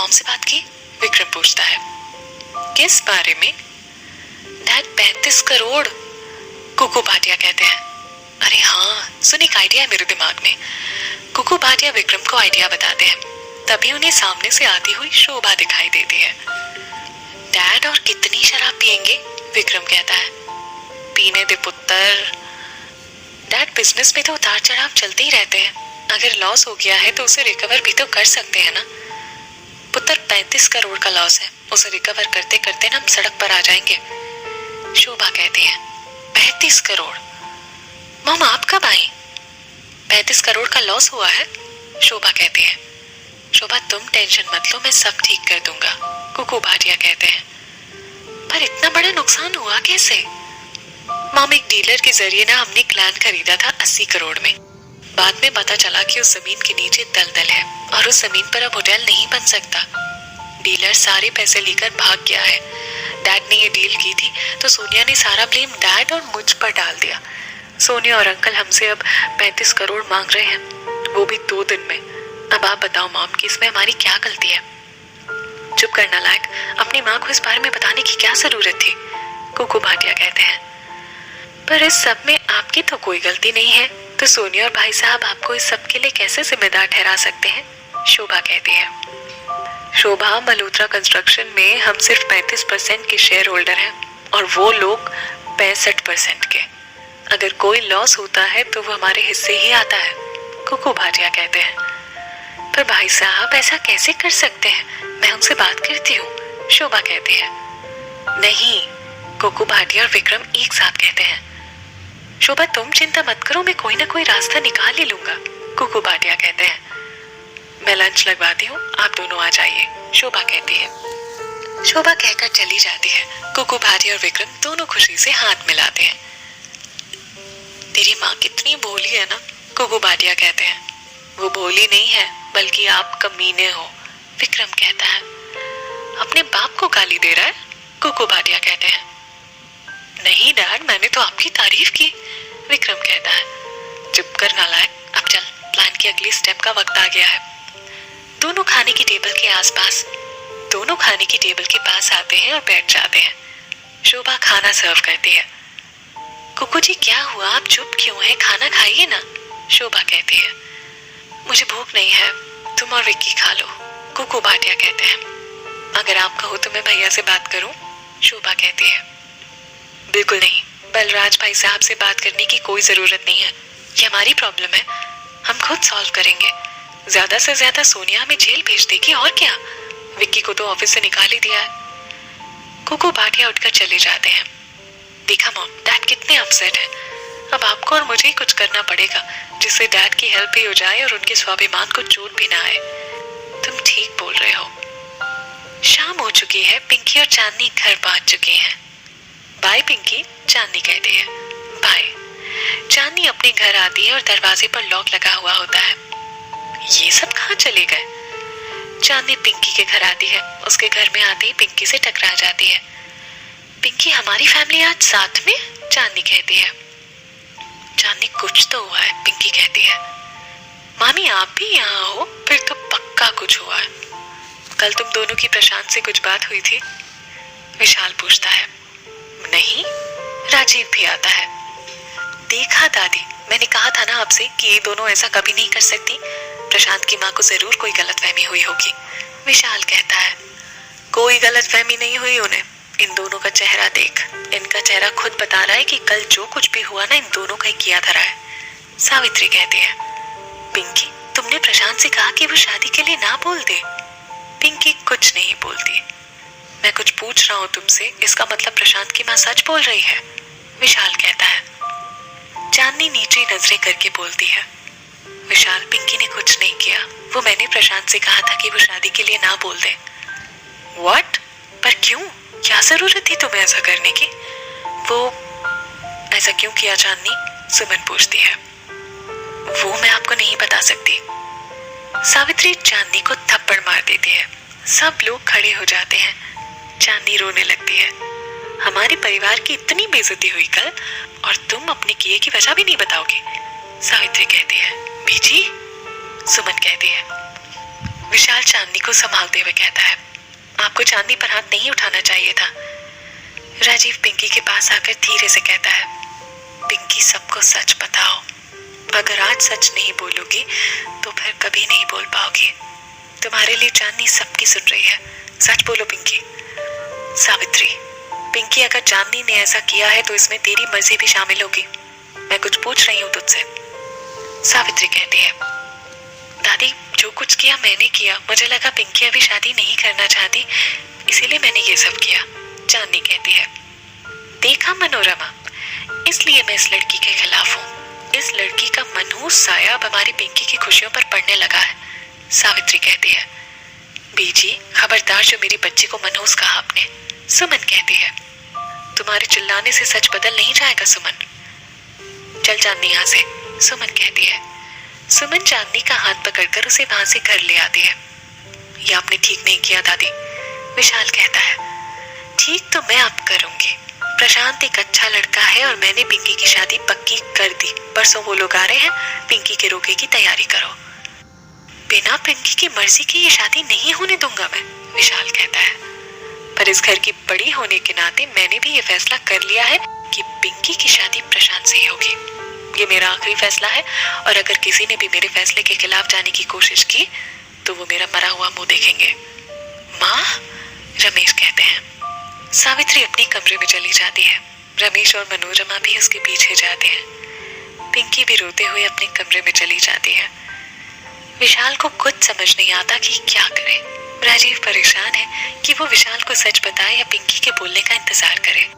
Mom से बात की? विक्रम पूछता है। किस बारे में? डैड 35 करोड़, कुकू भाटिया कहते हैं। अरे हाँ, सुन, एक आइडिया है मेरे दिमाग में। कुकू भाटिया विक्रम को आइडिया बताते हैं। तभी उन्हें सामने से आती हुई शोभा दिखाई देती है। डैड, और कितनी शराब पियेंगे? विक्रम कहता है। पीने दे पुत्र। डैड, बिजनेस में तो उतार चढ़ाव चलते ही रहते हैं। अगर लॉस हो गया है तो उसे रिकवर भी तो कर सकते हैं ना। पुत्र, 35 करोड़ का लॉस है, उसे रिकवर करते करते ना हम सड़क पर आ जाएंगे। शोभा कहती है। 35 करोड़? मॉम, आप कब आई? 35 करोड़ का लॉस हुआ है, शोभा कहती है। शोभा, तुम टेंशन मत लो, मैं सब ठीक कर दूंगा, कुकू भाटिया कहते हैं। पर इतना बड़ा नुकसान हुआ कैसे? मॉम, एक डीलर के जरिए ना हमने एक लैंड खरीदा था 80 करोड़ में। बाद में पता चला कि उस जमीन के नीचे दलदल है और उस जमीन पर अब होटल नहीं बन सकता। डीलर सारे पैसे लेकर भाग गया है। डैड ने ये डील की थी तो सोनिया ने सारा ब्लेम डैड और मुझ पर डाल दिया। सोनिया और अंकल हमसे अब 35 करोड़ मांग रहे हैं, वो भी 2 दिन में। अब आप बताओ मॉम कि इसमें हमारी क्या गलती है? चुप करना लायक, अपनी माँ को इस बारे में बताने की क्या जरूरत थी, कुकू भाटिया कहते हैं। पर इस सब में आपकी तो कोई गलती नहीं है, तो सोनिया और भाई साहब आपको इस सब के लिए कैसे जिम्मेदार ठहरा सकते हैं, शोभा कहती है। शोभा, मल्होत्रा कंस्ट्रक्शन में हम सिर्फ 35% के शेयर होल्डर हैं और वो लोग 65% के। अगर कोई लॉस होता है तो वो हमारे हिस्से ही आता है, कुकू भाटिया कहते हैं। पर भाई साहब, ऐसा कैसे कर सकते हैं? मैं उनसे बात करती हूँ, शोभा कहती है। नहीं, कुकू भाटिया और विक्रम एक साथ कहते हैं। शोभा, तुम चिंता मत करो, मैं कोई ना कोई रास्ता निकाल ही लूंगा, कुकू भाटिया कहते हैं। मैं लंच लगवाती हूँ, आप दोनों आ जाइए, शोभा कहती है। शोभा कहकर चली जाती है। कुकू भाटिया और विक्रम दोनों खुशी से हाथ मिलाते हैं। तेरी माँ कितनी भोली है ना, कुकू भाटिया कहते हैं। वो भोली नहीं है, बल्कि आप कमीने हो, विक्रम कहता है। अपने बाप को गाली दे रहा है, कुकू भाटिया कहते हैं। नहीं डैड, मैंने तो आपकी तारीफ की, विक्रम कहता है। चुप कर नालायक, अब चल, प्लान की अगली स्टेप का वक्त आ गया है। दोनों खाने की टेबल के पास आते हैं और बैठ जाते हैं। शोभा खाना सर्व करती है। कुकू जी, क्या हुआ, आप चुप क्यों हैं? खाना खाइए ना, शोभा कहती है। मुझे भूख नहीं है, तुम और विक्की खा लो, कुकू भाटिया कहते हैं। अगर आप कहो तो मैं भैया से बात करूं, शोभा कहती है। बिल्कुल नहीं, बलराज भाई साहब से बात करने की कोई जरूरत नहीं है। ये हमारी प्रॉब्लम है, हम खुद सॉल्व करेंगे। ज्यादा से ज्यादा सोनिया हमें जेल भेज देगी, और क्या। विक्की को तो ऑफिस से निकाल ही दिया है। कुकू भाटिया उठकर चले जाते हैं। देखा मॉम, डैड कितने अपसेट हैं। अब आपको और मुझे ही कुछ करना पड़ेगा, जिससे डैड की हेल्प भी हो जाए और उनके स्वाभिमान को चोट भी ना आए। तुम ठीक बोल रहे हो। शाम हो चुकी है, पिंकी और चांदनी घर पहुंच चुके हैं। बाय पिंकी, चांदनी कहती है। बाय। चांदनी अपने घर आती है और दरवाजे पर लॉक लगा हुआ होता है। ये सब कहाँ चले गए? चांदनी पिंकी के घर आती है। उसके घर में आते ही पिंकी से टकरा जाती है। पिंकी, हमारी फैमिली आज साथ में, चांदनी कहती है। चांदनी, कुछ तो हुआ है, पिंकी कहती है। मामी, आप भी यहाँ हो? फिर तो पक्का कुछ हुआ है। कल तुम दोनों की प्रशांत से कुछ बात हुई थी, विशाल पूछता है। नहीं, राजीव भी आता है। देखा दादी, मैंने कहा था ना आपसे कि ये दोनों ऐसा कभी नहीं कर सकती। प्रशांत की माँ को जरूर कोई गलतफहमी हुई होगी, विशाल कहता है। कोई गलतफहमी नहीं हुई उन्हें। इन दोनों का चेहरा देख, इनका चेहरा खुद बता रहा है कि कल जो कुछ भी हुआ ना, इन दोनों का ही किया धरा है, सावित्री कहती है। पिंकी, तुमने प्रशांत से कहा कि वो शादी के लिए ना बोल दे। पिंकी कुछ नहीं बोलती। मैं कुछ पूछ रहा हूँ तुमसे, इसका मतलब प्रशांत की माँ सच बोल रही है, विशाल कहता है। चांदनी नीचे नजरें करके बोलती है। विशाल, पिंकी ने कुछ नहीं किया। वो मैंने प्रशांत से कहा था कि वो शादी के लिए ना बोल दे। व्हाट? पर क्यों? क्या जरूरत थी तुम्हें ऐसा करने की? वो ऐसा क्यों किया चांदनी? सुमन पूछती है। वो मैं आपको नहीं बता सकती। सावित्री चांदनी को थप्पड़ मार देती है। सब लोग खड़े हो जाते हैं। चांदनी रोने लगती है। हमारे परिवार की इतनी बेइज्जती हुई कल, और तुम अपने किए की वजह भी नहीं बताओगे, सावित्री कहती है। बीजी, सुमन कहती है। विशाल चांदनी को संभालते हुए कहता है, आपको चांदनी पर हाथ नहीं उठाना चाहिए था। राजीव पिंकी के पास आकर धीरे से कहता है, पिंकी सबको सच बताओ, अगर आज सच नहीं बोलोगी तो फिर कभी नहीं बोल पाओगी। तुम्हारे लिए चांदनी सबकी सुन रही है, सच बोलो पिंकी। सावित्री, पिंकी अगर चांदनी ने ऐसा किया है तो इसमें तेरी मर्जी भी शामिल होगी। मैं कुछ पूछ रही हूँ तुझसे। सावित्री कहती है, दादी जो कुछ किया मैंने किया, मुझे लगा पिंकी अभी शादी नहीं करना चाहती, इसीलिए मैंने ये सब किया। चांदनी कहती है, देखा मनोरमा, इसलिए मैं इस लड़की के खिलाफ हूँ। इस लड़की का मनहूस साया अब हमारी पिंकी की खुशियों पर पड़ने लगा है। सावित्री कहती है, बीजी खबरदार जो मेरी बच्ची को मनहूस कहा आपने। सुमन कहती है, तुम्हारे चिल्लाने से सच बदल नहीं जाएगा सुमन, चल चांदनी यहाँ से। सुमन कहती है। सुमन चांदनी का हाथ पकड़कर उसे वहां से घर ले आती है। ये आपने ठीक नहीं किया दादी। विशाल कहता है, ठीक तो मैं अब करूंगी। प्रशांत एक अच्छा लड़का है और मैंने पिंकी की शादी पक्की कर दी। परसों वो लोग आ रहे हैं, पिंकी के रोके की तैयारी करो। बिना पिंकी की मर्जी की ये शादी नहीं होने दूंगा मैं, विशाल कहता है। पर इस घर की बड़ी होने के नाते मैंने भी ये फैसला कर लिया है कि पिंकी की शादी प्रशांत से ही होगी। ये मेरा आखिरी फैसला है और अगर किसी ने भी मेरे फैसले के खिलाफ जाने की कोशिश की तो वो मेरा मरा हुआ मुंह देखेंगे। माँ, रमेश कहते हैं। सावित्री अपने कमरे में चली जाती है। रमेश और मनोरमा भी उसके पीछे जाते हैं। पिंकी भी रोते हुए अपने कमरे में चली जाती है। विशाल को कुछ समझ नहीं आता कि क्या करे। राजीव परेशान है कि वो विशाल को सच बताए या पिंकी के बोलने का इंतजार करे।